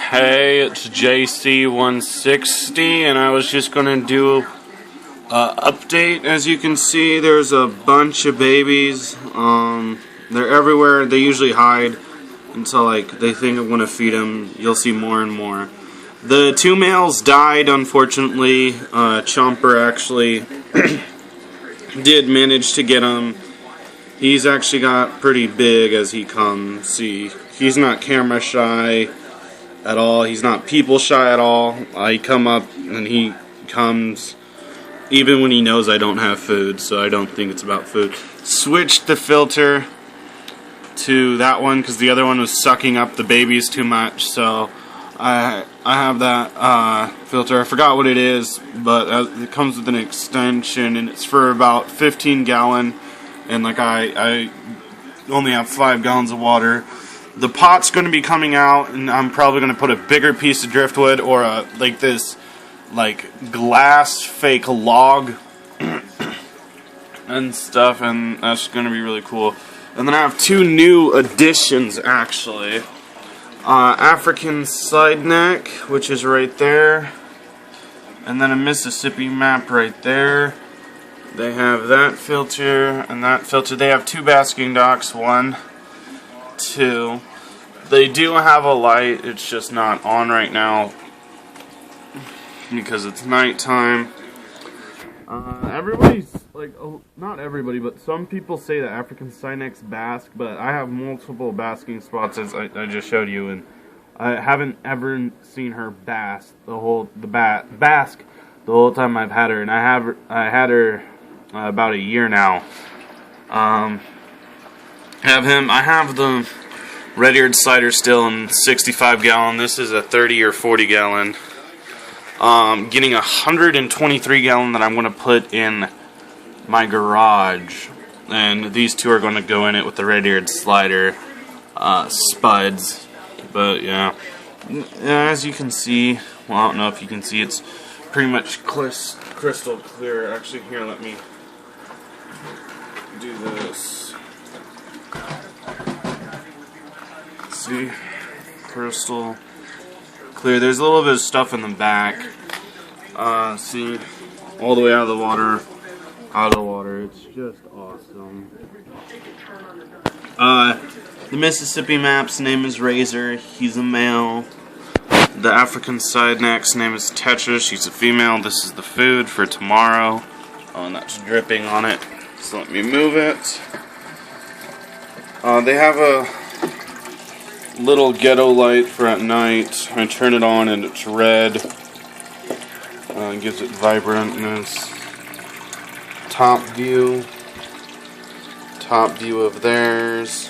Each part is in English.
Hey, it's JC160, and I was just gonna do an update. As you can see, there's a bunch of babies. They're everywhere. They usually hide until they think I'm gonna feed them. You'll see more and more. The two males died, unfortunately. Chomper actually did manage to get him. He's actually got pretty big as he comes. See, he's not camera shy at all. He's not people shy at all. I come up and he comes even when he knows I don't have food, so I don't think it's about food. Switched the filter to that one because the other one was sucking up the babies too much, so I have that filter. I forgot what it is, but it comes with an extension, and it's for about 15 gallon, and I only have 5 gallons of water. The pot's going to be coming out, and I'm probably going to put a bigger piece of driftwood or this glass fake log and stuff, and that's going to be really cool. And then I have two new additions, actually. African side neck, which is right there, and then a Mississippi map right there. They have that filter and that filter. They have two basking docks, 1, 2. They do have a light, it's just not on right now because it's nighttime. Everybody's not everybody, but some people say that African Sinecks bask, but I have multiple basking spots, as I just showed you, and I haven't ever seen her bask the whole time I've had her, and I had her about a year now. I have the red-eared slider still in 65 gallon. This is a 30 or 40 gallon. Getting a 123 gallon that I'm going to put in my garage, and these two are going to go in it with the red-eared slider spuds. But yeah, as you can see, well, I don't know if you can see, it's pretty much crystal clear. Actually, here, let me do this. See, crystal clear. There's a little bit of stuff in the back. See, all the way out of the water. It's just awesome. The Mississippi map's name is Razor. He's a male. The African side neck's name is Tetra. She's a female. This is the food for tomorrow. Oh, and that's dripping on it. So let me move it. They have a little ghetto light for at night. I turn it on and it's red. It gives it vibrantness. Top view of theirs.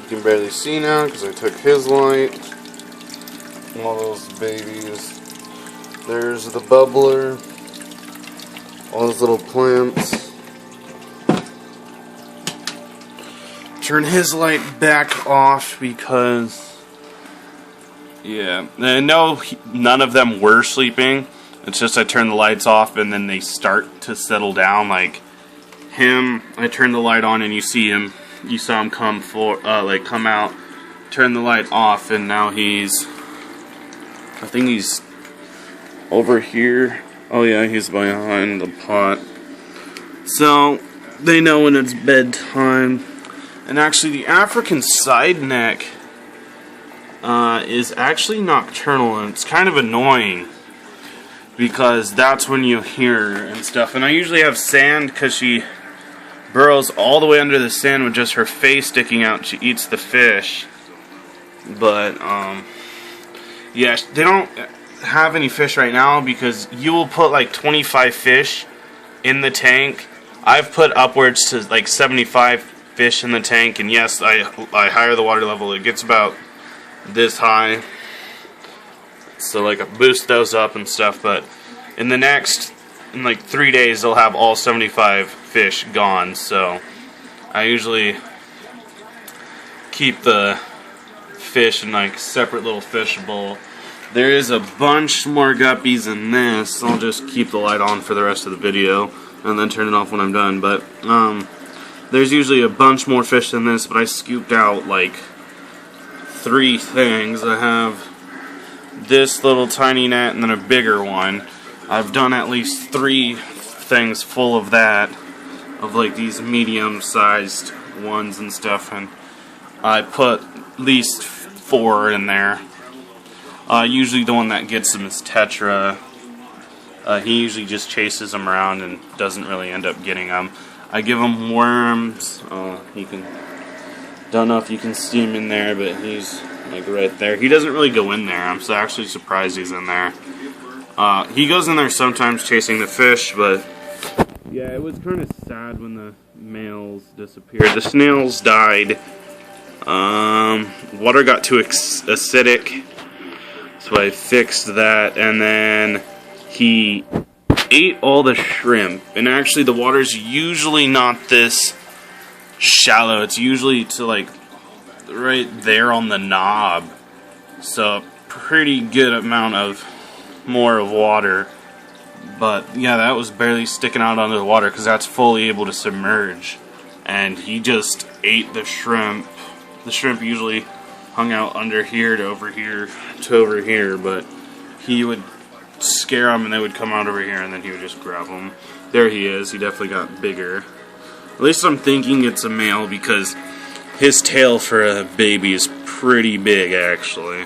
You can barely see now because I took his light. All those babies. There's the bubbler. All those little plants. Turn his light back off because, yeah, I know none of them were sleeping. It's just I turn the lights off and then they start to settle down. Like him, I turn the light on and you see him. You saw him come out. Turn the light off and now I think he's over here. Oh yeah, he's behind the pot. So they know when it's bedtime. And actually, the African side neck is actually nocturnal, and it's kind of annoying because that's when you hear her and stuff. And I usually have sand because she burrows all the way under the sand with just her face sticking out. She eats the fish. But, yeah, they don't have any fish right now because you will put 25 fish in the tank. I've put upwards to 75 fish in the tank, and yes, I higher the water level, it gets about this high, so I boost those up and stuff. But in 3 days they'll have all 75 fish gone, so I usually keep the fish in separate little fish bowl. There is a bunch more guppies in this. I'll just keep the light on for the rest of the video and then turn it off when I'm done. But there's usually a bunch more fish than this, but I scooped out 3 things. I have this little tiny net and then a bigger one. I've done at least 3 things full of that, of like these medium-sized ones and stuff, and I put at least 4 in there. Usually the one that gets them is Tetra. He usually just chases them around and doesn't really end up getting them. I give him worms. Don't know if you can see him in there, but he's like right there. He doesn't really go in there. I'm actually surprised he's in there. He goes in there sometimes chasing the fish, but yeah, it was kind of sad when the males disappeared. The snails died. Water got too acidic, so I fixed that, and then he ate all the shrimp. And actually the water's usually not this shallow. It's usually to like right there on the knob, so pretty good amount of more of water. But yeah, that was barely sticking out under the water because that's fully able to submerge. And he just ate the shrimp. The shrimp usually hung out under here to over here to over here, but he would scare them and they would come out over here and then he would just grab them. There he is. He definitely got bigger. At least I'm thinking it's a male because his tail for a baby is pretty big, actually.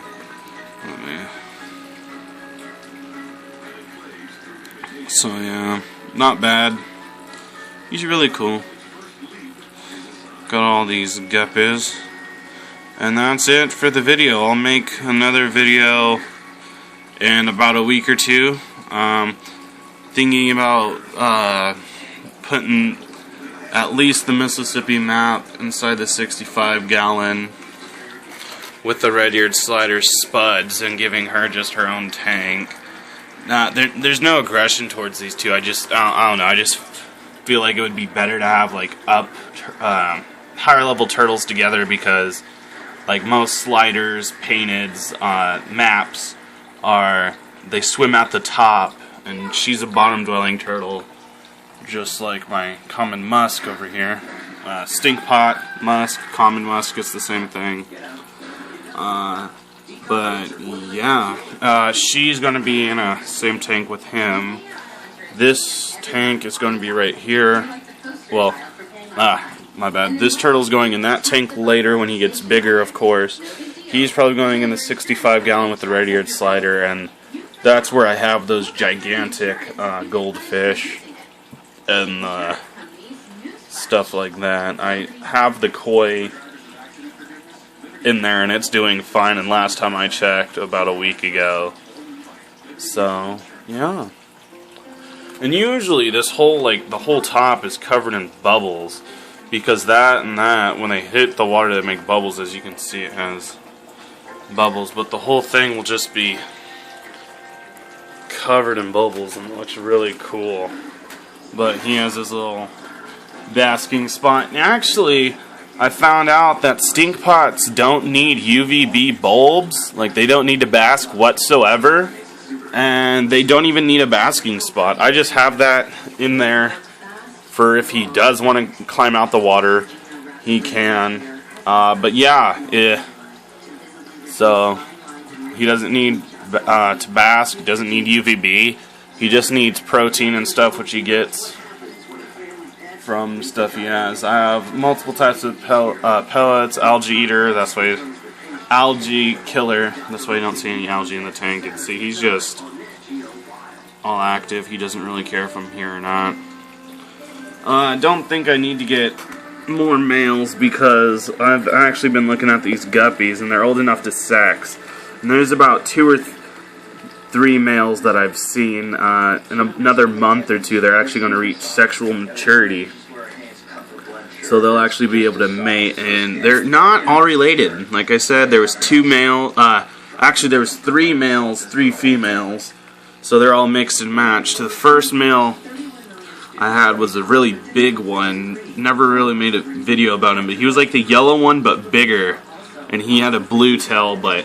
So yeah, not bad. He's really cool. Got all these guppies. And that's it for the video. I'll make another video in about a week or 2. Thinking about putting at least the Mississippi map inside the 65-gallon with the red-eared slider spuds and giving her just her own tank. There's no aggression towards these two. I don't know. I just feel like it would be better to have like higher level turtles together because like most sliders, painteds, maps they swim at the top, and she's a bottom dwelling turtle, just like my common musk over here. Stinkpot musk, common musk is the same thing. But yeah, she's going to be in a same tank with him. This tank is going to be right here. Well, my bad. This turtle's going in that tank later when he gets bigger, of course. He's probably going in the 65-gallon with the red-eared slider, and that's where I have those gigantic goldfish and stuff like that. I have the koi in there and it's doing fine, and last time I checked about a week ago. So yeah, and usually this whole the whole top is covered in bubbles because that when they hit the water they make bubbles. As you can see, it has bubbles, but the whole thing will just be covered in bubbles and it looks really cool. But he has this little basking spot, and actually I found out that stink pots don't need UVB bulbs. Like, they don't need to bask whatsoever. And they don't even need a basking spot. I just have that in there for if he does want to climb out the water, he can. But yeah, so he doesn't need to bask. He doesn't need UVB. He just needs protein and stuff, which he gets from stuff he has. I have multiple types of pellets, algae eater, that's why algae killer, that's why you don't see any algae in the tank. And see, he's just all active. He doesn't really care if I'm here or not. I don't think I need to get more males because I've actually been looking at these guppies and they're old enough to sex. And there's about 2 or 3 males that I've seen. In another month or 2, they're actually going to reach sexual maturity. So they'll actually be able to mate, and they're not all related. Like I said, there was 2 male. Actually, there was 3 males, 3 females. So they're all mixed and matched. The first male I had was a really big one. Never really made a video about him, but he was like the yellow one, but bigger. And he had a blue tail, but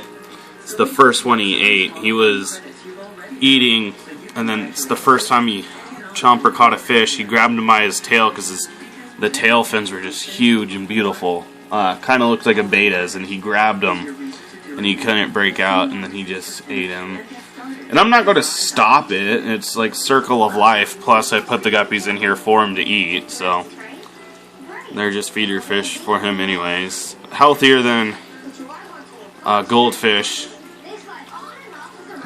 it's the first one he ate. He was eating, and then it's the first time Chomper caught a fish. He grabbed him by his tail because the tail fins were just huge and beautiful. Kind of looked like a beta's, and he grabbed him. and he couldn't break out, and then he just ate him. And I'm not going to stop it. It's like circle of life. Plus, I put the guppies in here for him to eat, so they're just feeder fish for him anyways. Healthier than goldfish.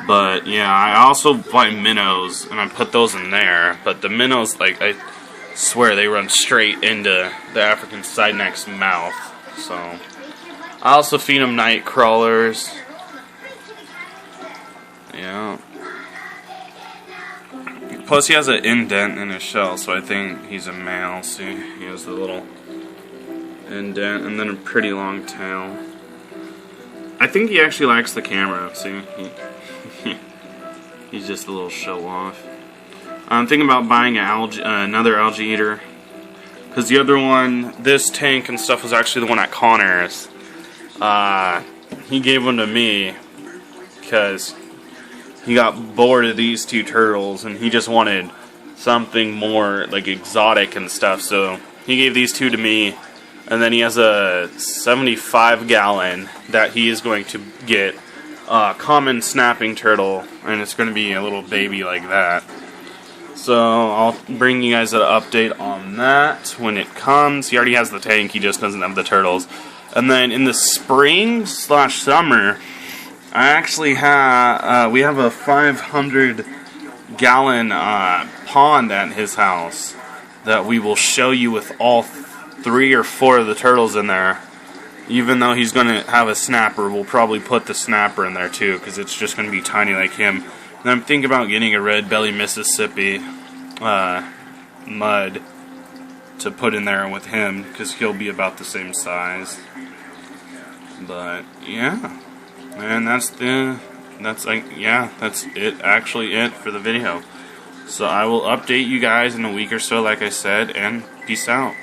But yeah, I also buy minnows, and I put those in there. But the minnows, like, I swear they run straight into the African side neck's mouth. So I also feed them night crawlers. Yeah. Plus he has an indent in his shell, so I think he's a male. See, he has the little indent and then a pretty long tail. I think he actually likes the camera. See, he's just a little show off. I'm thinking about buying another algae eater, because the other one, this tank and stuff, was actually the one at Connor's. He gave one to me because he got bored of these two turtles and he just wanted something more like exotic and stuff, so he gave these two to me. And then he has a 75-gallon that he is going to get a common snapping turtle, and it's going to be a little baby like that. So I'll bring you guys an update on that when it comes. He already has the tank, he just doesn't have the turtles. And then in the spring/summer, I actually have we have a 500-gallon pond at his house that we will show you with all 3 or 4 of the turtles in there. Even though he's going to have a snapper, we'll probably put the snapper in there too, because it's just going to be tiny like him. And I'm thinking about getting a red belly Mississippi mud to put in there with him, because he'll be about the same size. But yeah, and that's actually it for the video. So I will update you guys in a week or so, like I said, and peace out.